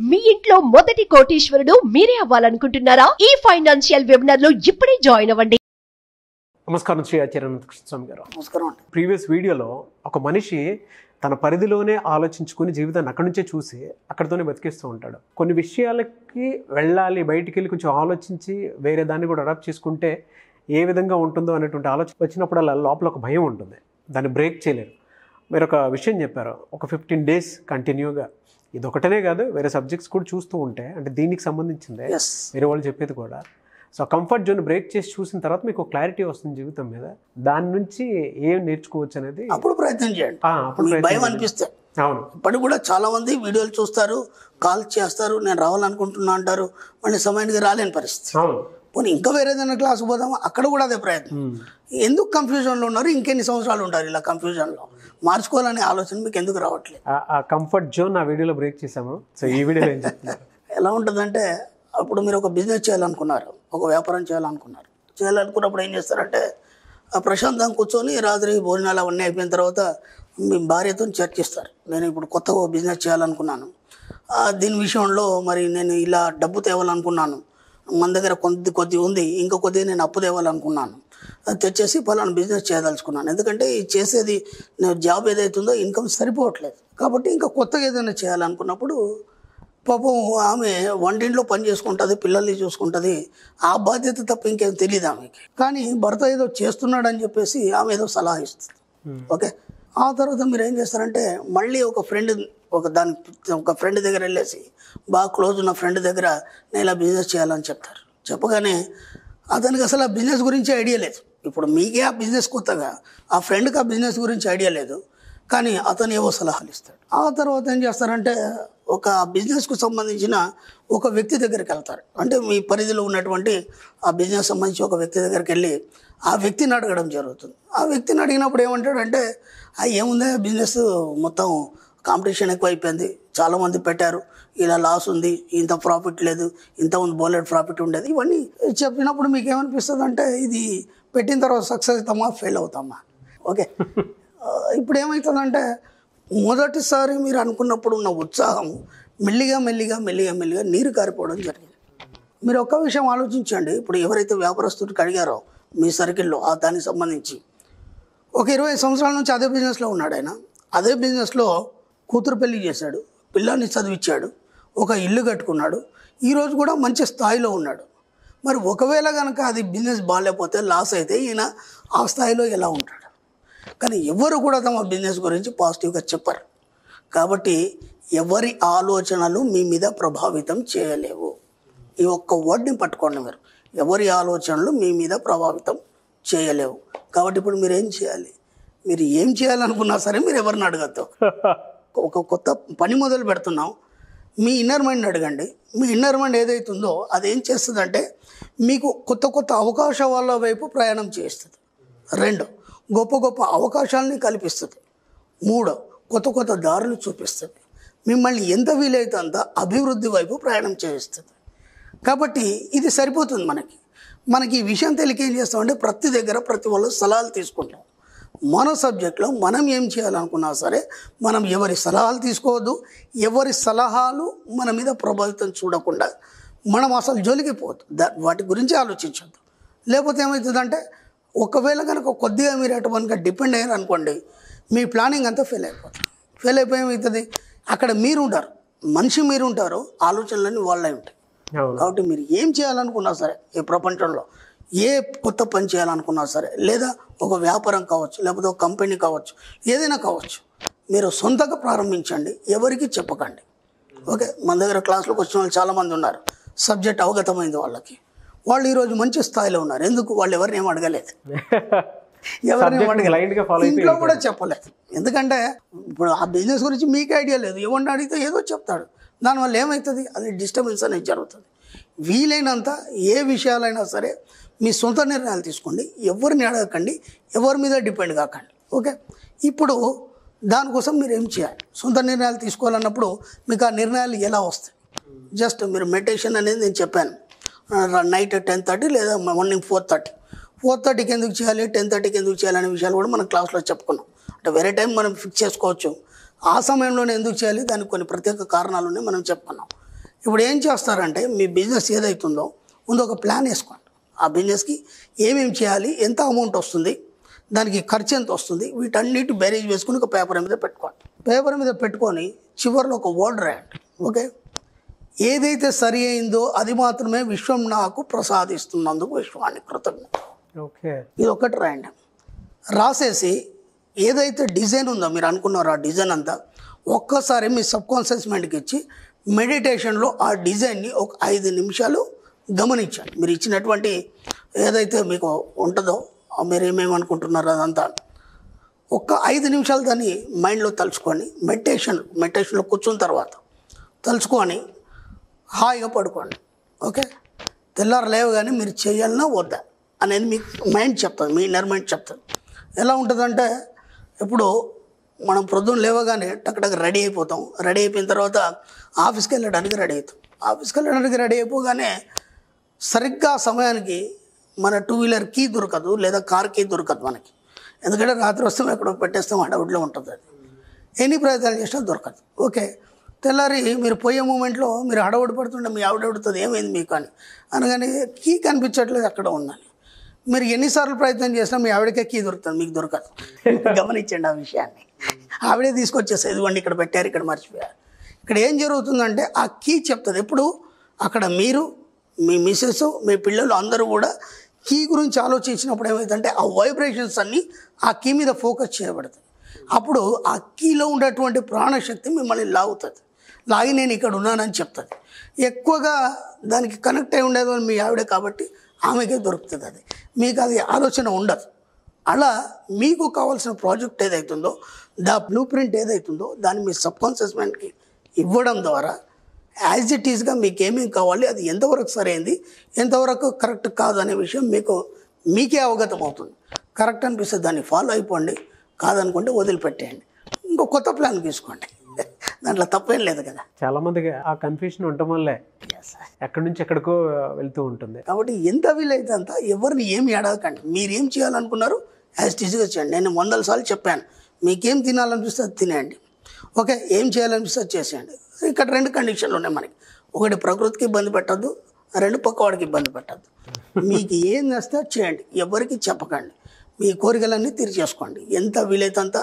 మీ ఇంట్లో మొదటి కోటీశ్వరుడు మీరే అవ్వాలనుకుంటున్నారా? ఈ ఫైనాన్షియల్ వెబినార్ లో ఇప్పుడే జాయిన్ అవ్వండి. నమస్కారం శ్రీ ఆచార్య కృష్ణస్వామి గారు. నమస్కారం అండి. ప్రీవియస్ వీడియోలో ఒక మనిషి తన పరిధిలోనే ఆలోచించుకుని జీవితాన్ని అక్కడి నుంచే చూసి అక్కడితోనే బతికేస్తూ ఉంటాడు. కొన్ని విషయాలకి వెళ్ళాలి, బయటికి వెళ్ళి కొంచెం ఆలోచించి వేరే దాన్ని కూడా అడాప్ట్ చేసుకుంటే ఏ విధంగా ఉంటుందో అనేటువంటి ఆలోచన వచ్చినప్పుడు అలా లోపల ఒక భయం ఉంటుంది, దాన్ని బ్రేక్ చేయలేరు. మీరు ఒక విషయం చెప్పారు, ఒక 15 days కంటిన్యూగా ఇది ఒకటనే కాదు వేరే సబ్జెక్ట్స్ కూడా చూస్తూ ఉంటే, అంటే దీనికి సంబంధించిందే వేరే వాళ్ళు చెప్పేది కూడా. సో కంఫర్ట్ జోన్ బ్రేక్ చేసి చూసిన తర్వాత మీకు క్లారిటీ వస్తుంది జీవితం మీద, దాని నుంచి ఏం నేర్చుకోవచ్చు అనేది అప్పుడు ప్రయత్నం చేయండి. భయం అనిపిస్తే అవును, ఇప్పటికి కూడా చాలా మంది వీడియోలు చూస్తారు, కాల్ చేస్తారు, నేను రావాలనుకుంటున్నా అంటారు, మళ్ళీ సమయానికి రాలేని పరిస్థితి. అవును, పోనీ ఇంకా వేరేదైనా క్లాసు పోదామా, అక్కడ కూడా అదే ప్రయత్నం. ఎందుకు కన్ఫ్యూజన్లో ఉన్నారు? ఇంకెన్ని సంవత్సరాలు ఉంటారు ఇలా కన్ఫ్యూజన్లో? మార్చుకోవాలనే ఆలోచన మీకు ఎందుకు రావట్లేదు? ఆ కంఫర్ట్ జోన్ ఆ వీడియోలో బ్రేక్ చేసాము. సో ఈ వీడియోలో ఏం చెప్తున్నారు? ఎలా ఉంటుందంటే, అప్పుడు మీరు ఒక బిజినెస్ చేయాలనుకున్నారు, ఒక వ్యాపారం చేయాలనుకున్నప్పుడు ఏం చేస్తారంటే, ప్రశాంతంగా కూర్చొని రాత్రి భోజనాలు అవన్నీ అయిపోయిన తర్వాత మీ భార్యతో చర్చిస్తారు. నేను ఇప్పుడు కొత్తగా బిజినెస్ చేయాలనుకున్నాను, దీని విషయంలో మరి నేను ఇలా డబ్బు తేవాలనుకున్నాను, మన దగ్గర కొద్ది ఉంది, ఇంకా కొద్దిగా నేను అప్పు తేవాలనుకున్నాను, అది తెచ్చేసి పలానా బిజినెస్ చేయదలుచుకున్నాను. ఎందుకంటే ఈ చేసేది నేను జాబ్ ఏదైతుందో ఇన్కమ్ సరిపోవట్లేదు, కాబట్టి ఇంకా కొత్తగా ఏదైనా చేయాలనుకున్నప్పుడు పాపం ఆమె వంటింట్లో పని చేసుకుంటుంది, పిల్లల్ని చూసుకుంటుంది, ఆ బాధ్యత తప్ప ఇంకేం తెలియదు ఆమెకి. కానీ భర్త ఏదో చేస్తున్నాడని చెప్పేసి ఆమె ఏదో సలహా ఇస్తుంది. ఓకే, ఆ తర్వాత మీరు ఏం చేస్తారంటే, మళ్ళీ ఒక ఫ్రెండ్ దగ్గర వెళ్ళేసి, బాగా క్లోజ్ ఉన్న ఫ్రెండ్ దగ్గర నేను ఇలా బిజినెస్ చేయాలని చెప్తారు. చెప్పగానే అతనికి అసలు ఆ బిజినెస్ గురించి ఐడియా లేదు. ఇప్పుడు మీకే ఆ బిజినెస్ కొత్తగా, ఆ ఫ్రెండ్కి ఆ బిజినెస్ గురించి ఐడియా లేదు, కానీ అతను ఏవో సలహాలు ఇస్తాడు. ఆ తర్వాత ఏం చేస్తారంటే, ఒక బిజినెస్కు సంబంధించిన ఒక వ్యక్తి దగ్గరికి వెళ్తారు. అంటే మీ పరిధిలో ఉన్నటువంటి ఆ బిజినెస్ సంబంధించి ఒక వ్యక్తి దగ్గరికి వెళ్ళి ఆ వ్యక్తిని అడగడం జరుగుతుంది. ఆ వ్యక్తిని అడిగినప్పుడు ఏమంటాడంటే, ఏముంది బిజినెస్ మొత్తం కాంపిటీషన్ ఎక్కువైపోయింది, చాలామంది పెట్టారు, ఇలా లాస్ ఉంది, ఇంత ప్రాఫిట్ లేదు, ఇంత ఉంది బోలెడ్ ప్రాఫిట్ ఉండేది. ఇవన్నీ చెప్పినప్పుడు మీకు ఏమనిపిస్తుంది అంటే, ఇది పెట్టిన తర్వాత సక్సెస్ అవుతామా, ఫెయిల్ అవుతామా? ఓకే, ఇప్పుడు ఏమవుతుందంటే, మొదటిసారి మీరు అనుకున్నప్పుడు ఉన్న ఉత్సాహం మెల్లిగా నీరు కారిపోవడం జరిగింది. మీరు ఒక్క విషయం ఆలోచించండి. ఇప్పుడు ఎవరైతే వ్యాపారస్తుడికి అడిగారో మీ సర్కిల్లో దానికి సంబంధించి, ఒక 20 సంవత్సరాల నుంచి అదే బిజినెస్లో ఉన్నాడు ఆయన. అదే బిజినెస్లో కూతురు పెళ్లి చేశాడు, పిల్లాన్ని చదివించాడు, ఒక ఇల్లు కట్టుకున్నాడు, ఈరోజు కూడా మంచి స్థాయిలో ఉన్నాడు. మరి ఒకవేళ కనుక అది బిజినెస్ బాగాలేకపోతే, లాస్ అయితే ఈయన ఆ స్థాయిలో ఎలా ఉంటాడు? కానీ ఎవరు కూడా తమ బిజినెస్ గురించి పాజిటివ్గా చెప్పరు. కాబట్టి ఎవరి ఆలోచనలు మీ మీద ప్రభావితం చేయలేవు. ఈ ఒక్క వర్డ్ని పట్టుకోండి మీరు, ఎవరి ఆలోచనలు మీ మీద ప్రభావితం చేయలేవు. కాబట్టి ఇప్పుడు మీరు ఏం చేయాలి? మీరు ఏం చేయాలనుకున్నా సరే మీరు ఎవరిని అడగద్దు. ఒక కొత్త పని మొదలు పెడుతున్నాం, మీ ఇన్నర్ మైండ్ అడగండి. మీ ఇన్నర్ మైండ్ ఏదైతుందో అదేం చేస్తుందంటే, మీకు కొత్త అవకాశాల వైపు ప్రయాణం చేస్తుంది. 2, గొప్ప అవకాశాలని కల్పిస్తుంది. 3, కొత్త దారులు చూపిస్తుంది. మిమ్మల్ని ఎంత వీలైతే అంత అభివృద్ధి వైపు ప్రయాణం చేయిస్తుంది. కాబట్టి ఇది సరిపోతుంది మనకి ఈ విషయం తెలియక ఏం చేస్తామంటే, ప్రతి వాళ్ళు సలహాలు తీసుకుంటాం. మన సబ్జెక్ట్లో మనం ఏం చేయాలనుకున్నా సరే మనం ఎవరి సలహాలు తీసుకోవద్దు. ఎవరి సలహాలు మన మీద ప్రభావితం చూడకుండా మనం అసలు జోలికి పోవద్దు, వాటి గురించి ఆలోచించద్దు. లేకపోతే ఏమవుతుందంటే, ఒకవేళ కనుక కొద్దిగా మీరు అటువంటిగా డిపెండ్ అయ్యారు అనుకోండి, మీ ప్లానింగ్ అంతా ఫెయిల్ అయిపోయి ఏమవుతుంది, అక్కడ మీరు ఉంటారు, మనిషి మీరు ఉంటారు, ఆలోచనలన్నీ వాళ్ళే ఉంటాయి. కాబట్టి మీరు ఏం చేయాలనుకున్నా సరే, ఈ ప్రపంచంలో ఏ కొత్త పని చేయాలనుకున్నా సరే, లేదా ఒక వ్యాపారం కావచ్చు, లేకపోతే ఒక కంపెనీ కావచ్చు, ఏదైనా కావచ్చు, మీరు సొంతంగా ప్రారంభించండి, ఎవరికి చెప్పకండి. ఓకే, మన దగ్గర క్లాసులకు వచ్చిన వాళ్ళు చాలామంది ఉన్నారు, సబ్జెక్ట్ అవగతమైంది వాళ్ళకి, వాళ్ళు ఈరోజు మంచి స్థాయిలో ఉన్నారు. ఎందుకు? వాళ్ళు ఎవరిని ఏం అడగలేదు, ఇంట్లో కూడా చెప్పలేదు. ఎందుకంటే ఇప్పుడు ఆ బిజినెస్ గురించి మీకు ఐడియా లేదు, ఎవరిని అడిగితే ఏదో చెప్తాడు, దానివల్ల ఏమవుతుంది, అది డిస్టర్బెన్స్ అనేది జరుగుతుంది. వీలైనంత ఏ విషయాలైనా సరే మీ సొంత నిర్ణయాలు తీసుకోండి, ఎవరిని అడగకండి, ఎవరి మీద డిపెండ్ కాకండి. ఓకే, ఇప్పుడు దానికోసం మీరు ఏం చేయాలి? సొంత నిర్ణయాలు తీసుకోవాలన్నప్పుడు మీకు ఆ నిర్ణయాలు ఎలా వస్తాయి? జస్ట్ మీరు మెడిటేషన్ అనేది నేను చెప్పాను, నైట్ 10:30 లేదా మార్నింగ్ 4:30కి ఎందుకు చేయాలి, 10:30కి ఎందుకు చేయాలి అనే విషయాలు కూడా మనం క్లాస్లో చెప్పుకున్నాం. అంటే వేరే టైం మనం ఫిక్స్ చేసుకోవచ్చు, ఆ సమయంలోనే ఎందుకు చేయాలి, దానికి కొన్ని ప్రత్యేక కారణాలు మనం చెప్పుకున్నాం. ఇప్పుడు ఏం చేస్తారంటే మీ బిజినెస్ ఏదైతుందో ముందు ఒక ప్లాన్ వేసుకోండి. ఆ బిజినెస్కి ఏమేమి చేయాలి, ఎంత అమౌంట్ వస్తుంది, దానికి ఖర్చు ఎంత వస్తుంది, వీటన్నిటి బేరేజ్ వేసుకుని ఒక పేపర్ మీద పెట్టుకోండి. పేపర్ మీద పెట్టుకొని చివరిలో ఒక వర్డ్ రాయండి. ఓకే, ఏదైతే సరి అయిందో అది మాత్రమే విశ్వం నాకు ప్రసాదిస్తున్నందుకు విశ్వానికి కృతజ్ఞత. ఓకే, ఇది ఒకటి రాయండి. రాసేసి ఏదైతే డిజైన్ ఉందో మీరు అనుకున్నారో ఆ డిజైన్ అంతా ఒక్కసారి మీ సబ్కాన్షియస్ మైండ్కి ఇచ్చి మెడిటేషన్లో ఆ డిజైన్ని ఒక 5 నిమిషాలు గమనించండి. మీరు ఇచ్చినటువంటి ఏదైతే మీకు ఉంటుందో మీరు ఏమేమి అనుకుంటున్నారో అదంతా ఒక్క 5 నిమిషాలు దాన్ని మైండ్లో తలుచుకొని మెడిటేషన్లో కూర్చున్న తర్వాత తలుచుకొని హాయిగా పడుకోండి. ఓకే, తెల్లారు లేవగానే మీరు చేయాలన్నా వద్దా అనేది మీకు మైండ్ చెప్తుంది, మీ ఇన్నర్ మైండ్ చెప్తుంది. ఎలా ఉంటుందంటే ఇప్పుడు మనం ప్రొద్దున లేవగానే టక్ రెడీ అయిపోతాం. రెడీ అయిపోయిన తర్వాత ఆఫీస్కి వెళ్ళడానికి రెడీ అవుతాం. ఆఫీస్కి వెళ్ళడానికి రెడీ అయిపోగానే సరిగ్గా సమయానికి మన 2 వీలర్ కీ దొరకదు, లేదా కార్ కీ దొరకదు మనకి. ఎందుకంటే రాత్రి వస్తాం ఎక్కడో పెట్టేస్తాం, హడావుడిలో ఉంటుంది. అది ఎన్ని ప్రయత్నాలు చేసినా దొరకదు. ఓకే, తెల్లారి మీరు పోయే మూమెంట్లో మీరు హడావుడి పడుతుంటే మీ ఆవిడ అడుగుతుంది ఏమైంది మీకు అని, అనగానే కీ కనిపించట్లేదు అక్కడ ఉందని. మీరు ఎన్నిసార్లు ప్రయత్నం చేసినా మీ ఆవిడకే కీ దొరుకుతుంది, మీకు దొరకదు. గమనించండి ఆ విషయాన్ని. ఆవిడే తీసుకొచ్చేస్తుంది, ఇదిగోండి ఇక్కడ పెట్టారు, ఇక్కడ మర్చిపోయారు. ఇక్కడ ఏం జరుగుతుందంటే ఆ కీ చెప్తుంది. ఎప్పుడు అక్కడ మీరు, మీ మిస్సెస్, మీ పిల్లలు అందరూ కూడా కీ గురించి ఆలోచించినప్పుడు ఏమవుతుందంటే ఆ వైబ్రేషన్స్ అన్నీ ఆ కీ మీద ఫోకస్ చేయబడుతుంది. అప్పుడు ఆ కీలో ఉండేటువంటి ప్రాణశక్తి మిమ్మల్ని లాగుతుంది. లాగి నేను ఇక్కడ ఉన్నానని చెప్తుంది. ఎక్కువగా దానికి కనెక్ట్ అయి ఉండేది మీ ఆవిడే కాబట్టి ఆమెకే దొరుకుతుంది. అది మీకు అది ఆలోచన ఉండదు. అలా మీకు కావాల్సిన ప్రాజెక్ట్ ఏదైతుందో, బ్లూ ప్రింట్ ఏదైతుందో దాన్ని మీ సబ్కాన్షియస్ మైండ్కి ఇవ్వడం ద్వారా యాజ్ ఇట్ ఈస్గా మీకు ఏమేమి కావాలి, అది ఎంతవరకు సరైంది, ఎంతవరకు కరెక్ట్ కాదు అనే విషయం మీకే అవగతం అవుతుంది. కరెక్ట్ అనిపిస్తే దాన్ని ఫాలో అయిపోండి, కాదనుకుంటే వదిలిపెట్టేయండి, ఇంకో కొత్త ప్లాన్ తీసుకోండి. దాంట్లో తప్పేం లేదు కదా. చాలామందికి ఆ కన్ఫ్యూషన్ ఉండటం వల్లే ఎక్కడి నుంచి ఎక్కడికో వెళ్తూ ఉంటుంది. కాబట్టి ఎంత వీలైతే అంత ఎవరిని ఏమి అడగకండి. మీరేం చేయాలనుకున్నారు యాజ్ ఈజీగా చేయండి. నేను 100 సార్లు చెప్పాను, మీకేం తినాలనిపిస్తే అది తినేయండి. ఓకే, ఏం చేయాలనిపిస్తే అది చేసేయండి. ఇక్కడ 2 కండిషన్లు ఉన్నాయి మనకి. ఒకటి ప్రకృతికి ఇబ్బంది పెట్టద్దు, 2 పక్కవాడికి ఇబ్బంది పెట్టద్దు. మీకు ఏం చేస్తే చేయండి, ఎవరికి చెప్పకండి. మీ కోరికలన్నీ తీర్చేసుకోండి. ఎంత వీలైతే అంత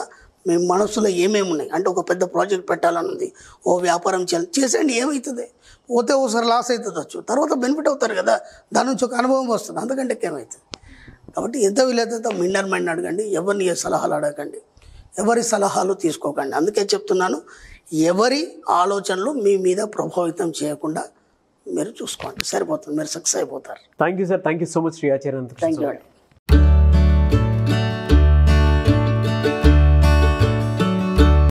మీ మనసులో ఏమేమి ఉన్నాయి అంటే ఒక పెద్ద ప్రాజెక్ట్ పెట్టాలని ఉంది, ఓ వ్యాపారం చేసేయండి. ఏమవుతుంది, పోతే ఓసారి లాస్ అవుతుందచ్చు, తర్వాత బెనిఫిట్ అవుతారు కదా, దాని నుంచి ఒక అనుభవం వస్తుంది, అంతకంటే ఏమవుతుంది. కాబట్టి ఎంత వీలైతే మీ ఇన్నర్ మైండ్ అడగండి, ఎవరిని ఏ సలహాలు అడగండి, ఎవరి సలహాలు తీసుకోకండి. అందుకే చెప్తున్నాను, ఎవరి ఆలోచనలు మీ మీద ప్రభావితం చేయకుండా మీరు చూసుకోండి, సరిపోతుంది, మీరు సక్సెస్ అయిపోతారు. Thank you sir, thank you so much Shri Acharya. Thank you అండి.